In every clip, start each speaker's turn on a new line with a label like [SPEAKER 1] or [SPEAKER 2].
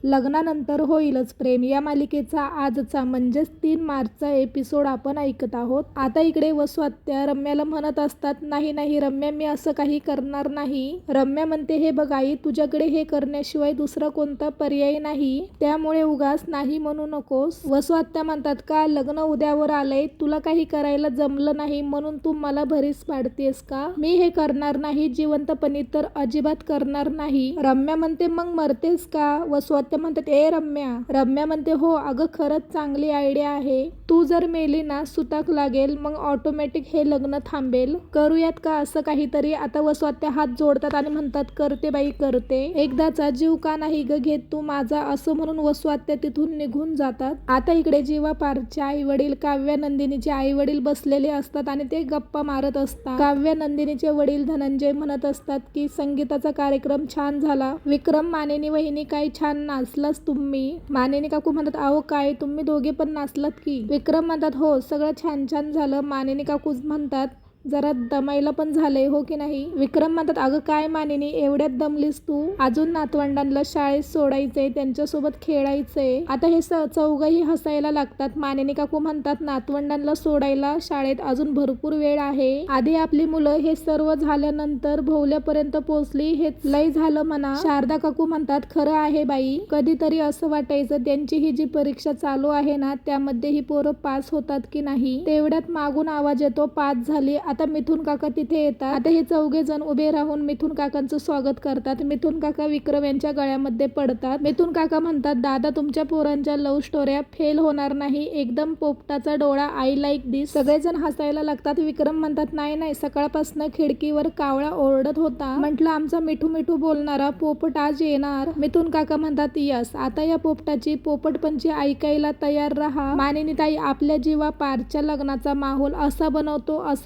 [SPEAKER 1] लग्नानंतर होईलच प्रेम या मालिकेचा आजचा म्हणजेच 3 मार्चचा एपिसोड आपण ऐकत आहोत. आता इकडे वसू आत्या रम्याला म्हणत असतात, नाही नाही रम्या, मी असं काही करणार नाही. रम्या म्हणते, हे बघ आई, तुझ्याकडे हे करण्याशिवाय दुसरा कोणता पर्याय नाही, त्यामुळे उगाच नाही म्हणू नकोस. वसू आत्या म्हणतात, का लग्न उद्यावर आलंय, तुला काही करायला जमलं नाही म्हणून तू मला भरीस पाडतेस का? मी हे करणार नाही, जिवंतपणी तर अजिबात करणार नाही. रम्या म्हणते, मग मरतेस का? वसू आत्या म्हणतात, ए रम्या. रम्या म्हणते, हो अगं खरंच चांगली आयडिया आहे. तू जर मेली ना सुताक लागेल, मग ऑटोमॅटिक हे लग्न थांबेल. करूयात का असं काहीतरी? आता वसू आत्या हात जोडतात आणि म्हणतात, करते बाई करते. एकदाचा जीव का नाही ग घेत तू माझा, असं म्हणून वसू आत्या तिथून निघून जातात. आता इकडे जीवा पारचे आई वडील, काव्या नंदिनीचे आई वडील बसलेले असतात आणि ते गप्पा मारत असतात. काव्या नंदिनीचे वडील धनंजय म्हणत असतात की संगीताचा कार्यक्रम छान झाला. विक्रम, मानिनी वहिनी, काय छान नाचलास तुम्ही. मानिनी काकू म्हणतात, अहो काय तुम्ही दोघे पण नाचलात की. विक्रम म्हणतात, हो सगळं छान छान झालं. मानिनी काकू म्हणतात, जरा दमायला पण झालंय हो की नाही. विक्रम म्हणतात, अगं काय मानिनी, एवढ्यात दमलीस तू? अजून नातवंडांना शाळेत सोडायचंय, त्यांच्यासोबत खेळायचंय. आता हे चौघही हसायला लागतात. मानिनी काकू म्हणतात, नातवंडांना सोडायला शाळेत अजून भरपूर वेळ आहे. आधी आपली मुलं हे सर्व झाल्यानंतर भोवल्यापर्यंत पोहोचली, हे लय झालं म्हणा. शारदा काकू म्हणतात, खरं आहे बाई, कधीतरी असं वाटायचं त्यांची ही जी परीक्षा चालू आहे ना, त्यामध्ये ही पोरं पास होतात की नाही. तेवढ्यात मागून आवाज येतो, पास झाली. आता मिथुन काका तिथे येतात. आता हे चौघे जण उभे राहून मिथुन काकांचं स्वागत करतात. मिथुन काका विक्रम यांच्या गळ्यामध्ये पडतात. मिथुन काका म्हणतात, दादा तुमच्या पोरांच्या लव्ह स्टोऱ्या फेल होणार नाही, एकदम पोपटाचा डोळा, आय लाईक दिस. सगळेजण हसायला लागतात. विक्रम म्हणतात, नाही नाही, सकाळपासून खिडकीवर कावळा ओरडत होता, म्हटलं आमचा मिठू मिठू बोलणारा पोपट आज येणार. मिथुन काका म्हणतात, यस, आता या पोपटाची पोपटपंची ऐकायला तयार राहा. मानिनी ताई आपल्या जीवा पारच्या लग्नाचा माहोल असा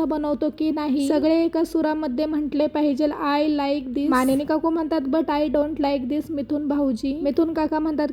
[SPEAKER 1] बनवतो की नाही, सगळे एका सुरामध्ये म्हटले पाहिजे, आय लाईक दिस. मानिनी काकू म्हणतात, बट आय डोंट लाईक दिस मिथुन भाऊजी. मिथुन काका म्हणतात,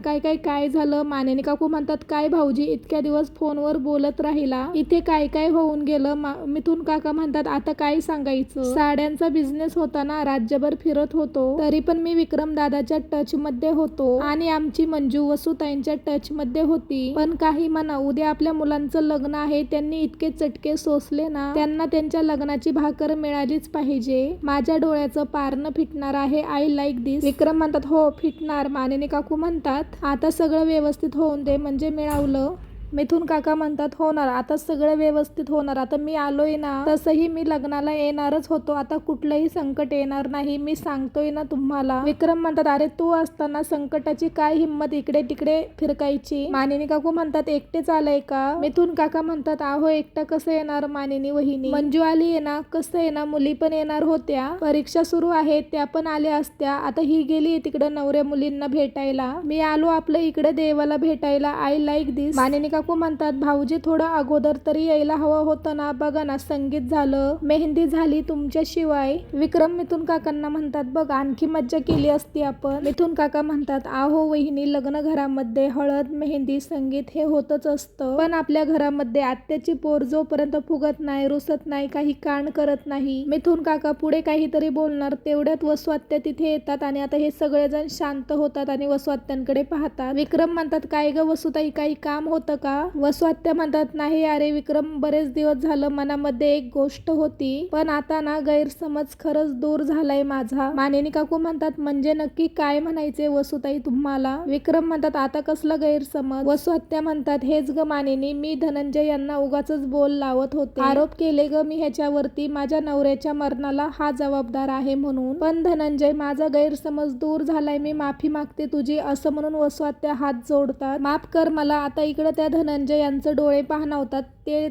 [SPEAKER 1] काय झालं? मानिनी काकू म्हणतात, काय भाऊजी, इतक्या दिवस फोनवर बोलत राहिला, इथे काय काय होऊन गेलं? मिथुन काका म्हणतात, आता काय सांगायचं, साड्यांचा बिझनेस होता ना, राज्यभर फिरत होतो, तरी पण मी विक्रम दादाच्या टच मध्ये होतो आणि आमची मंजू वसुताईंच्या टच मध्ये होती. पण काही म्हणा, उद्या आपल्या मुलांचं लग्न आहे, त्यांनी इतके चटके सोसले ना, त्यांना त्यांच्या लग्नाची भाकर मिळालीच पाहिजे. माझ्या डोळ्याचं पारणं फिटणार आहे, आय लाईक दिस. विक्रम म्हणतात, हो फिटणार. मानिनी काकू म्हणतात, आता सगळं व्यवस्थित होऊन दे म्हणजे मिळवलं. मिथुन काका म्हणतात, होणार, आता सगळं व्यवस्थित होणार. आता मी आलोय ना, तसंही मी लग्नाला येणारच होतो, आता कुठलंही संकट येणार नाही, मी सांगतोय ना तुम्हाला. विक्रम म्हणतात, अरे तू असताना संकटाची काय हिंमत इकडे तिकडे फिरकायची. मानिनी काकू म्हणतात, एकटेच आलंय का? मिथुन काका म्हणतात, आहो एकटा कसं येणार मानिनी वहिनी, मंजू आली आहे ना, कसं आहे ना, मुली पण येणार होत्या, परीक्षा सुरू आहेत, त्या पण आल्या असत्या, आता ही गेली तिकडं नवऱ्या मुलींना भेटायला, मी आलो आपलं इकडे देवाला भेटायला, आय लाईक दिस. मानिनी काकू म्हणतात, भाऊजी थोडं अगोदर तरी यायला हवं होतं ना, बघा ना, संगीत झालं, मेहंदी झाली तुमच्याशिवाय. विक्रम मिथुन काकांना म्हणतात, बघ आणखी मज्जा केली असती आपण. मिथुन काका म्हणतात, आहो वहिनी, लग्न घरामध्ये हळद मेहंदी संगीत हे होतच असतं, पण आपल्या घरामध्ये आत्याची पोर जोपर्यंत फुगत नाही, रुसत नाही, काही कान करत नाही. मिथुन काका पुढे काहीतरी बोलणार, तेवढ्यात वसू आत्या तिथे येतात आणि आता हे सगळेजण शांत होतात आणि वसू आत्यांकडे पाहतात. विक्रम म्हणतात, काय ग वसुताई, काही काम होतं का? वसू आत्या म्हणतात, नाही अरे विक्रम, बरेच दिवस झालं मनामध्ये एक गोष्ट होती, पण आता ना गैरसमज खरंच दूर झालाय माझा. मानिनी काकू म्हणतात, म्हणजे नक्की काय म्हणायचे वसुताई तुम्हाला? विक्रम म्हणतात, आता कसला गैरसमज? वसू आत्या म्हणतात, हेच ग मानिनी, मी धनंजय यांना उगाचच बोल लावत होते, आरोप केले ग मी ह्याच्यावरती, माझ्या नवऱ्याच्या मरणाला हा जबाबदार आहे म्हणून. पण धनंजय, माझा गैरसमज दूर झालाय, मी माफी मागते तुझी, असं म्हणून वसू आत्या हात जोडतात, माफ कर मला. आता इकडे त्या धनंजय यांचे डोळे पाहणवतात,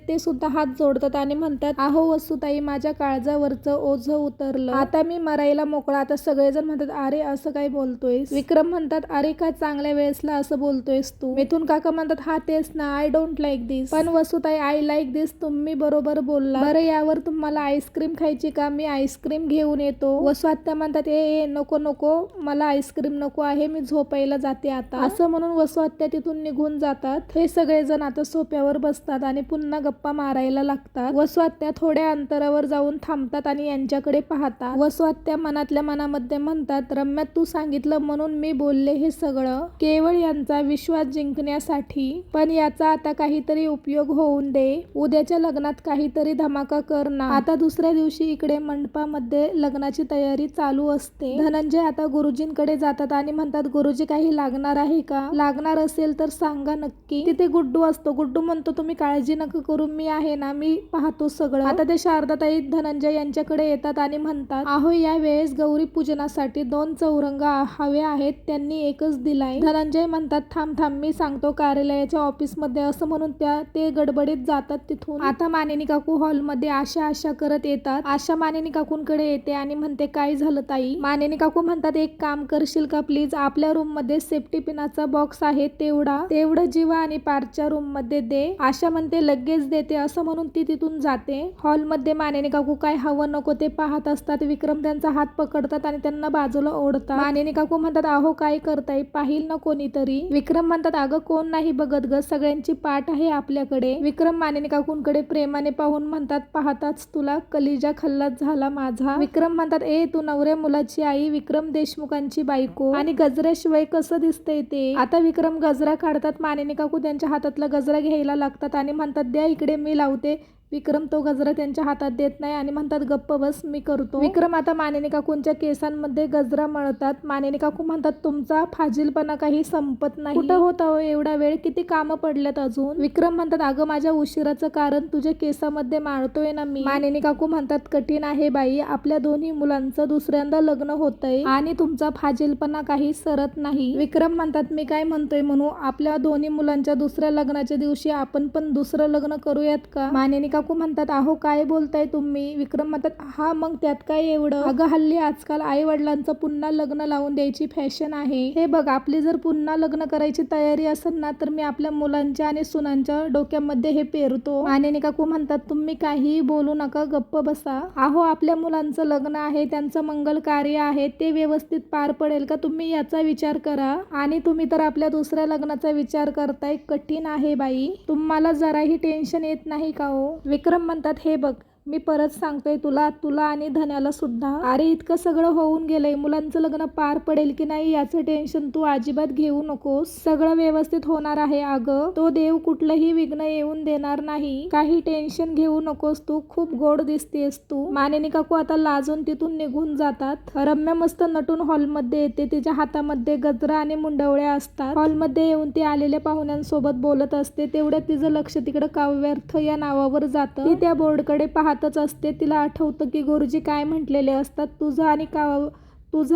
[SPEAKER 1] ते सुद्धा हात जोडतात आणि म्हणतात, आहो वसुताई, माझ्या काळजावरचं ओझं उतरलं, आता मी मरायला मोकळा. आता सगळेजण म्हणतात, अरे असं काय बोलतोयस? विक्रम म्हणतात, अरे का चांगल्या वेळेसला असं बोलतोयस तू? मिथुन काका म्हणतात, हा तेच ना, आय डोंट लाईक दिस. पण वसुताई, आय लाईक दिस, तुम्ही बरोबर बोलला. बरं यावर तुम्हाला आईस्क्रीम खायची का? मी आईस्क्रीम घेऊन येतो. वसू आत्या म्हणतात, ए नको नको, मला आईस्क्रीम नको आहे, मी झोपायला जाते आता, असं म्हणून वसू आत्या तिथून निघून जातात. हे सगळे सगळेजण आता सोप्यावर बसतात आणि पुन्हा गप्पा मारायला लागतात. वसुआत्या थोड्या अंतरावर जाऊन थांबतात आणि यांच्याकडे पाहतात. वसुआत्या मनातल्या मनामध्ये म्हणतात, रम्या तू सांगितलं म्हणून मी बोलले हे सगळं केवळ यांचा विश्वास जिंकण्यासाठी, पण याचा आता काहीतरी उपयोग होऊन दे. उद्याच्या लग्नात काहीतरी धमाका कर ना. आता दुसऱ्या दिवशी इकडे मंडपामध्ये लग्नाची तयारी चालू असते. धनंजय आता गुरुजींकडे जातात आणि म्हणतात, गुरुजी काही लागणार आहे का? लागणार असेल तर सांगा नक्की. तिथे गुड्डू असतो. गुड्डू म्हणतो, तुम्ही काळजी नका करू, मी आहे ना, मी पाहतो सगळं. आता ते शारदाताई धनंजय यांच्याकडे येतात आणि म्हणतात, अहो या वेळेस गौरी पूजनासाठी 2 चौरंग हवे आहेत, त्यांनी एकच दिलाय. धनंजय म्हणतात, थांब मी सांगतो कार्यालयाच्या ऑफिसमध्ये, असं म्हणून ते गडबडीत जातात तिथून. आता मानिनी काकू हॉलमध्ये आशा करत येतात. आशा मानिनी काकूंकडे येते आणि म्हणते, काय झालं ताई? मानिनी काकू म्हणतात, एक काम करशील का प्लीज? आपल्या रूम मध्ये सेफ्टी पिनाचा बॉक्स आहे, तेवढं जीवा आणि पारच्या रूम मध्ये दे. आशा म्हणते, लगेच देते, असं म्हणून ती तिथून जाते. हॉलमध्ये मानिनी काकू काय हवं नको ते पाहत असतात. विक्रम त्यांचा हात पकडतात आणि त्यांना बाजूला ओढतात. मानिनी काकू म्हणतात, अहो काय करताय, पाहिल ना कोणीतरी? विक्रम म्हणतात, अगं कोण नाही बघत ग, सगळ्यांची पाठ आहे आपल्याकडे. विक्रम मानिनी काकूंकडे प्रेमाने पाहून म्हणतात, पाहताच तुला कलिजा खल्लास झाला माझा. विक्रम म्हणतात, तू नवऱ्या मुलाची आई, विक्रम देशमुखांची बायको, आणि गजऱ्याशिवाय कसं दिसतंय ते? आता विक्रम गजरा काढतात. मानिनी काकू त्यांच्या हातातला गजरा घ्यायला लागतात आणि म्हणतात, द्या इकडे, मी लावते. विक्रम तो गजरा त्यांच्या हातात देत नाही आणि म्हणतात, गप्प बस, मी करतो. विक्रम आता मानिनी काकूंच्या केसांमध्ये गजरा मळतात. मानिनी काकू म्हणतात, तुमचा फाजीलपणा काही संपत नाही. कुठं होता हो एवढा वेळ? किती कामं पडल्यात अजून? विक्रम म्हणतात, अगं माझ्या उशिराचं कारण तुझ्या केसामध्ये माळतोय ना मी. मानिनी काकू म्हणतात, कठीण आहे बाई, आपल्या दोन्ही मुलांचं दुसऱ्यांदा लग्न होतंय आणि तुमचा फाजीलपणा काही सरत नाही. विक्रम म्हणतात, मी काय म्हणतोय म्हणू, आपल्या दोन्ही मुलांच्या दुसऱ्या लग्नाच्या दिवशी आपण पण दुसरं लग्न करूयात का? मानिनी काकू म्हणतात, अहो काय बोलताय तुम्ही? विक्रम म्हणतात, हा मग त्यात काय एवढं? अगं हल्ली आजकाल आई वडिलांचं पुन्हा लग्न लावून द्यायची फॅशन आहे. हे बघ, आपली जर पुन्हा लग्न करायची तयारी असेल ना, तर मी आपल्या मुलांच्या आणि सुनांच्या डोक्यामध्ये हे पेरतो. मानिनी काकू म्हणतात, तुम्ही काही बोलू नका, गप्प बसा. अहो आपल्या मुलांचं लग्न आहे, त्यांचं मंगल कार्य आहे, ते व्यवस्थित पार पडेल का? तुम्ही याचा विचार करा. आणि तुम्ही तर आपल्या दुसऱ्या लग्नाचा विचार करताय. कठीण आहे बाई, तुम्हाला जराही टेन्शन येत नाही का हो? विक्रम म्हणतात, हे बघ, मी परत सांगतोय तुला आणि धन्याला सुद्धा, अरे इतकं सगळं होऊन गेलंय, मुलांचं लग्न पार पडेल की नाही याचं टेन्शन तू अजिबात घेऊ नकोस. सगळं व्यवस्थित होणार आहे. अगं तो देव कुठलंही विघ्न येऊन देणार नाही, काही टेन्शन घेऊ नकोस तू, खूप गोड दिसतेस तू. मानिनी काकू आता लाजून तिथून निघून जातात. रम्या मस्त नटून हॉलमध्ये येते. तिच्या हातामध्ये गजरा आणि मुंडवळ्या असतात. हॉलमध्ये येऊन ती आलेल्या पाहुण्यांसोबत बोलत असते. तेवढ्यात तिचं लक्ष तिकडे काव्यार्थ या नावावर जातं. ती त्या बोर्डकडे पाहतच असते. तिला आठवतं की गुरुजी काय म्हटलेले असतात, तुझं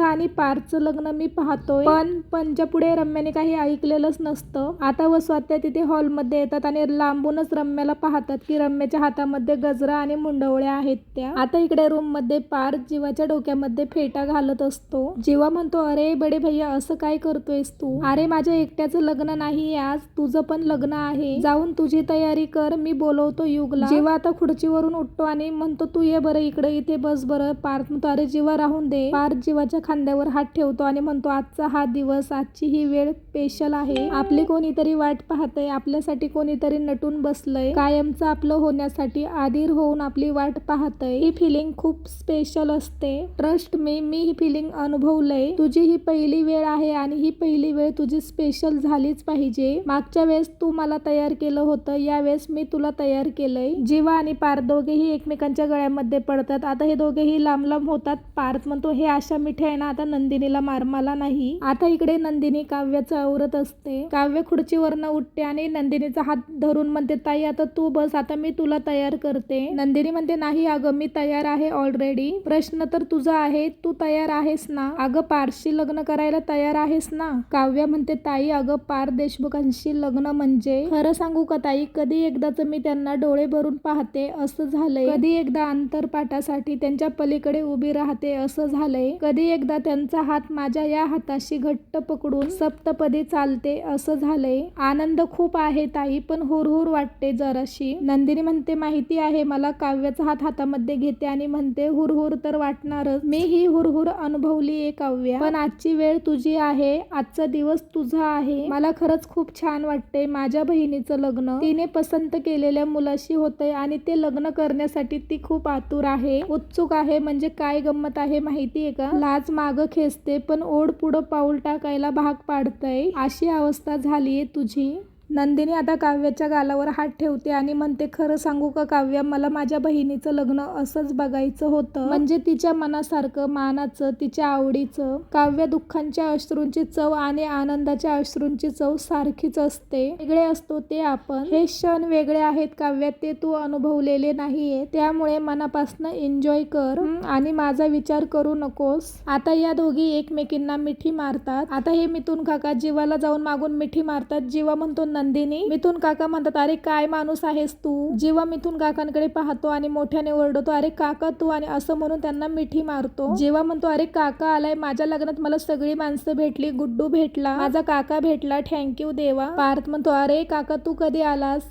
[SPEAKER 1] आणि पारचं लग्न मी पाहतोय. पण पंजापुढे रम्याने काही ऐकलेलंच नसतं. आता वसुआत्या तिथे हॉलमध्ये येतात आणि लांबूनच रम्याला पाहतात की रम्याच्या हातामध्ये गजरा आणि मुंडवळ्या आहेत त्या. आता इकडे रूम मध्ये पार जीवाच्या डोक्यामध्ये फेटा घालत असतो. जीवा म्हणतो, अरे बडे भैया असं काय करतोयस तू? अरे माझ्या एकट्याचं लग्न नाही आज, तुझं पण लग्न आहे, जाऊन तुझी तयारी कर, मी बोलवतो युगला. जीवा आता खुर्चीवरून उठतो आणि म्हणतो, तू ये बरं इकडे, इथे बस बरं. पार्थ म्हणतो, अरे जीवा राहून दे. पार्थ जीवाच्या खांद्यावर हात ठेवतो आणि म्हणतो, आजचा हा दिवस, आजची ही वेळ स्पेशल आहे. आपली कोणीतरी वाट पाहतय, आपल्यासाठी कोणीतरी नटून बसलंय, कायमचं आपलं होण्यासाठी आधीर होऊन आपली वाट पाहतय. ही फिलिंग खूप स्पेशल असते. ट्रस्ट मी ही फिलिंग अनुभवलंय. तुझी ही पहिली वेळ आहे आणि ही पहिली वेळ तुझी स्पेशल झालीच पाहिजे. मागच्या वेळेस तू मला तयार केलं होतं, यावेळेस मी तुला तयार केलंय. जीवा आणि पार्थ दोघेही एकमेकांच्या गळ्यामध्ये पडतात. आता हे दोघेही लांब लांब होतात. पार्थ म्हणतो, हे आशा मिठी आहे ना, आता नंदिनीला मार, मला नाही. आता इकडे नंदिनी काव्याचं आवरत असते. काव्य खुर्चीवरनं उठते आणि नंदिनीचा हात धरून म्हणते, ताई आता तू बस, आता मी तुला तयार करते. नंदिनी म्हणते, नाही अगं मी तयार आहे ऑलरेडी. प्रश्न तर तुझा आहे, तू तयार आहेस ना? अगं पारशी लग्न करायला तयार आहेस ना? काव्य म्हणते, ताई अगं पार देशमुखांशी लग्न म्हणजे, खरं सांगू का ताई, कधी एकदाच मी त्यांना डोळे भरून पाहते असं झालंय. कधी एकदा अंतरपाठासाठी त्यांच्या पलीकडे उभी राहते असं झालंय. कधी कधी एकदा त्यांचा हात माझ्या या हाताशी घट्ट पकडून सप्तपदी चालते असं झालंय. आनंद खूप आहे ताई, पण हुरहुर वाटते जराशी. नंदिनी म्हणते माहिती आहे मला. काव्याचा हात हातामध्ये घेते आणि म्हणते हुरहुर तर वाटणारच. मी ही हुरहुर अनुभवलीये काव्या, पण आजची वेळ तुझी आहे, आजचा दिवस तुझा आहे. मला खरंच खूप छान वाटतंय. माझ्या बहिणीचं लग्न तिने पसंत केलेल्या मुलाशी होतंय आणि ते लग्न करण्यासाठी ती खूप आतुर आहे, उत्सुक आहे. म्हणजे काय गंमत आहे माहितीये का? लाज मागं खेचते पण ओढ पुढं पाऊल टाकायला भाग पाडतंय, अशी अवस्था झालीये तुझी. नंदिनी आता काव्याच्या गालावर हात ठेवते आणि म्हणते खरं सांगू का काव्या, मला माझ्या बहिणीचं लग्न असंच बघायचं होतं. म्हणजे तिच्या मनासारखं, मानाचं, तिच्या आवडीचं. काव्या दुःखांच्या अश्रूंची चव आणि आनंदाच्या अश्रूंची चव सारखीच असते. वेगळे असतो ते आपण. हे क्षण वेगळे आहेत काव्या, ते तू अनुभवलेले नाहीये. त्यामुळे मनापासनं एन्जॉय कर आणि माझा विचार करू नकोस. आता या दोघी एकमेकींना मिठी मारतात. आता हे मिथुन काका जीवाला जाऊन मागून मिठी मारतात. जीवा म्हणतो नंदिनी. मिथुन काका म्हणतात अरे काय माणूस आहेस तू. जीवा मिथुन काकांकडे पाहतो आणि मोठ्याने ओरडतो अरे काका तू, आणि असं म्हणून त्यांना मिठी मारतो. जीवा म्हणतो अरे काका आलाय. माझ्या लग्नात मला सगळी माणसं भेटली. गुड्डू भेटला, माझा काका भेटला, थँक्यू देवा. पार्थ म्हणतो अरे काका तू कधी आलास.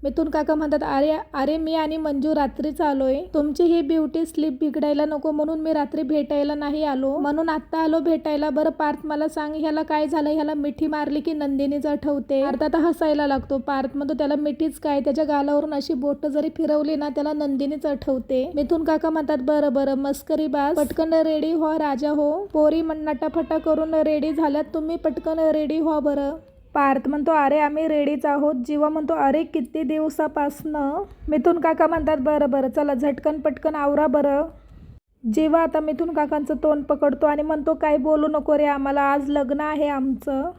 [SPEAKER 1] मिथुन काका म्हणतात अरे अरे मी आणि मंजू रात्रीच आलोय. तुमची ही ब्युटी स्लीप बिघडायला नको म्हणून मी रात्री भेटायला नाही आलो, म्हणून आत्ता आलो भेटायला. बरं पार्थ मला सांग ह्याला काय झालं, ह्याला मिठी मारली की नंदिनीच आठवते. अर्थात हसायला लागतो. पार्थ म्हणतो त्याला मिठीच काय, त्याच्या गालावरून अशी बोट जरी फिरवली ना त्याला नंदिनीच आठवते. मिथुन काका म्हणतात बरं बरं मस्करी बास, पटकन रेडी हो राजा हो. पोरी नटाफटा करून रेडी झाल्यात, तुम्ही पटकन रेडी हो बरं. पार्थ म्हणतो अरे आम्ही रेडीच आहोत. जीवा म्हणतो अरे किती दिवसापासनं. मिथुन काका म्हणतात बरं बरं चला झटकन पटकन आवरा बरं. जीवा आता मिथुन काकांचं तोंड पकडतो आणि म्हणतो काय बोलू नको रे, आम्हाला आज लग्न आहे आमचं.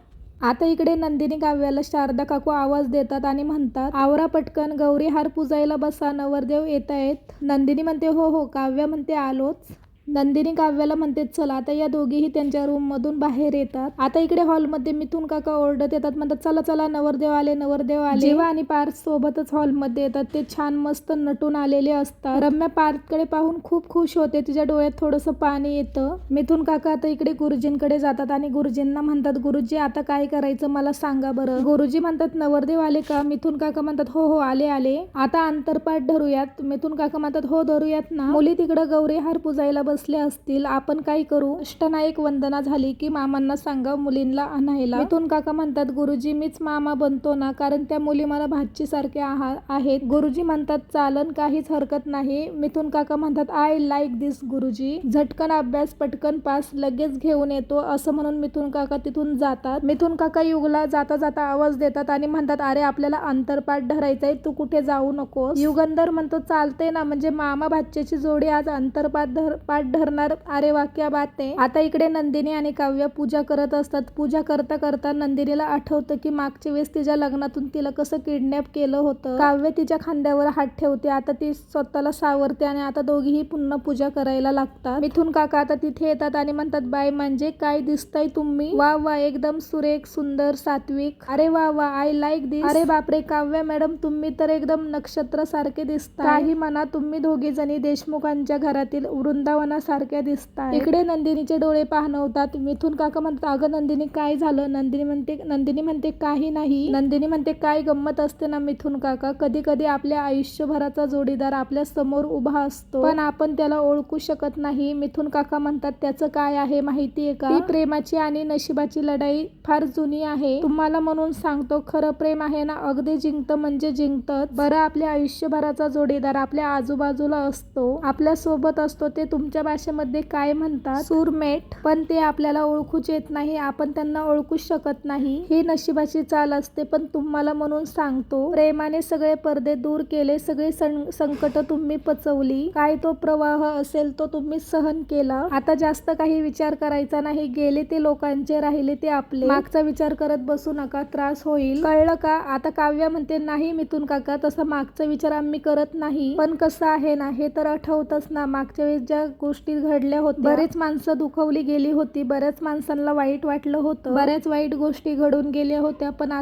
[SPEAKER 1] आता इकडे नंदिनी काव्याला शारदा काकू आवाज देतात आणि म्हणतात आवरा पटकन, गौरी हार पुजायला बसा, नवरदेव येतायत. नंदिनी म्हणते हो हो. काव्या म्हणते आलोच. नंदिनी काव्याला म्हणते चला. आता या दोघीही त्यांच्या रूम मधून बाहेर येतात. आता इकडे हॉलमध्ये मिथुन काका ओरडत येतात, म्हणतात चला चला नवरदेव आले, नवरदेव आले. जीवा आणि पार्थ सोबतच हॉलमध्ये येतात. ते छान मस्त नटून आलेले असतात. रम्या पार्थकडे पाहून खूप खुश होते, तिच्या डोळ्यात थोडंसं पाणी येतं. मिथुन काका आता इकडे गुरुजींकडे जातात आणि गुरुजींना म्हणतात गुरुजी आता काय करायचं मला सांगा बरं. गुरुजी म्हणतात नवरदेव आले का. मिथुन काका म्हणतात हो हो आले आले. आता अंतरपाठ धरूयात. मिथुन काका म्हणतात हो धरूयात ना. मुली तिकडं गौरी हार पुजायला बसले असतील, आपण काय करू. अष्टनायक वंदना झाली की मामांना सांगा मुलींना आणायला. मिथुन काका म्हणतात गुरुजी मीच मामा बनतो ना, कारण त्या मुली मला भाची सारखे आहेत. गुरुजी म्हणतात चालन, काहीच हरकत नाही. मिथुन काका म्हणतात आय लाईक दिस गुरुजी. झटकन अभ्यास, पटकन पास, लगेच घेऊन येतो, असं म्हणून मिथुन काका तिथून जातात. मिथुन काका युगला जाता जाता आवाज देतात आणि म्हणतात अरे आपल्याला अंतरपाठ धरायचंय, तू कुठे जाऊ नकोस. युगंधर म्हणतो चालते ना, म्हणजे मामा भाच्याची जोडी आज अंतरपाठ धरणार. अरे वा क्या बात आहे. आता इकडे नंदिनी आणि काव्या पूजा करत असतात. पूजा करता करता नंदिनीला आठवतं की मागच्या वेळेस तिच्या लग्नातून तिला कसं किडनॅप केलं होतं. काव्य तिच्या खांद्यावर हात ठेवते. आता ती स्वतःला सावरते आणि आता दोघीही पुन्हा पूजा करायला लागतात. मिथुन काका आता तिथे येतात आणि म्हणतात बाय म्हणजे काय दिसताय तुम्ही, वा वा एकदम सुरेख, सुंदर, सात्विक. अरे वा वा आय लाईक दिस. अरे बापरे काव्या मॅडम तुम्ही तर एकदम नक्षत्र सारखे दिसताय. काही म्हणा, तुम्ही दोघी जणी देशमुखांच्या घरातील वृंदावना सारख्या दिसतात. इकडे नंदिनीचे डोळे पाहणवतात. मिथुन काका म्हणतात अगं नंदिनी काय झालं. नंदिनी म्हणते काही नाही. नंदिनी म्हणते काय गंमत असते ना मिथुन काका, कधी कधी आपल्या आयुष्यभराचा जोडीदार आपल्या समोर उभा असतो पण आपण त्याला ओळखू शकत नाही. मिथुन काका म्हणतात त्याचं काय आहे माहितीये का, ती प्रेमाची आणि नशिबाची लढाई फार जुनी आहे. तुम्हाला म्हणून सांगतो, खरं प्रेम आहे ना अगदी जिंकतं म्हणजे जिंकतच. बरं आपल्या आयुष्यभराचा जोडीदार आपल्या आजूबाजूला असतो, आपल्या सोबत असतो, ते तुमच्या भाषेमध्ये काय म्हणतात सूरमेट, पण ते आपल्याला ओळखूच येत नाही, आपण त्यांना ओळखू शकत नाही. ही नशिबाची चाल असते. पण तुम्हाला म्हणून सांगतो प्रेमाने सगळे पडदे दूर केले, सगळे संकट तुम्ही पचवली, काय तो प्रवाह असेल तो तुम्ही सहन केला. आता जास्त काही विचार करायचा नाही, गेले ते लोकांचे, राहिले ते आपले. मागचा विचार करत बसू नका, त्रास होईल, कळलं का. आता काव्या म्हणते नाही मिथुन काका तसा मागचा विचार आम्ही करत नाही, पण कसं आहे ना हे तर आठवतच ना, मागच्या वेळेस ज्या गोष्टी घडल्या होत्या, बरेच माणसं दुखवली गेली होती, बऱ्याच माणसांना वाईट वाटलं होतं, बऱ्याच वाईट गोष्टी घडून गेल्या होत्या. पण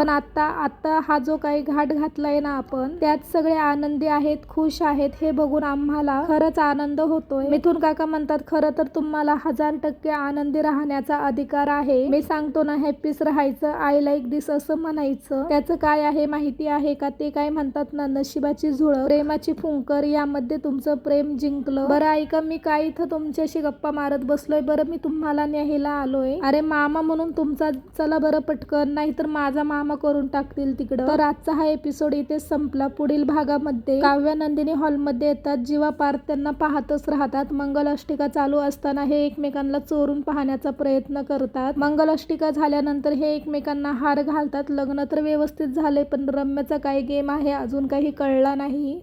[SPEAKER 1] आता हा जो काही घाट घातलाय ना आपण, त्यात सगळे आनंदी आहेत, खुश आहेत, हे बघून आम्हाला खरंच आनंद होतोय. मिथुन काका म्हणतात, खरं तर तुम्हाला 1000% आनंदी राहण्याचा अधिकार आहे. मी सांगतो ना, हॅपीच राहायचं, आय लाईक दिस असं म्हणायचं. त्याचं काय आहे माहिती आहे का? ते काय म्हणतात ना, नशिबाची झुळक, प्रेमाची फुंकर, यामध्ये तुमचं प्रेम जिंकलं. बरं ऐका, मी काय इथं तुमच्याशी गप्पा मारत बसलोय? बरं मी तुम्हाला न्यायला आलोय. अरे मामा म्हणून तुमचा, चला बरं पटकन, नाहीतर माझा मामा करून टाकतील तिकडं. तर आजचा हा एपिसोड इथेच संपला. पुढील भागामध्ये काव्या नंदिनी हॉलमध्ये येतात. जीवा पार्थ त्यांना पाहतच राहतात. मंगलाष्टिका चालू असताना हे एकमेकांना चोरून पाहण्याचा प्रयत्न करतात. मंगलाष्टिका झाल्यानंतर हे एकमेकांना हार घालतात. लग्न तर व्यवस्थित झाले, पण रम्याचा काय गेम आहे अजून काही कळला नाही.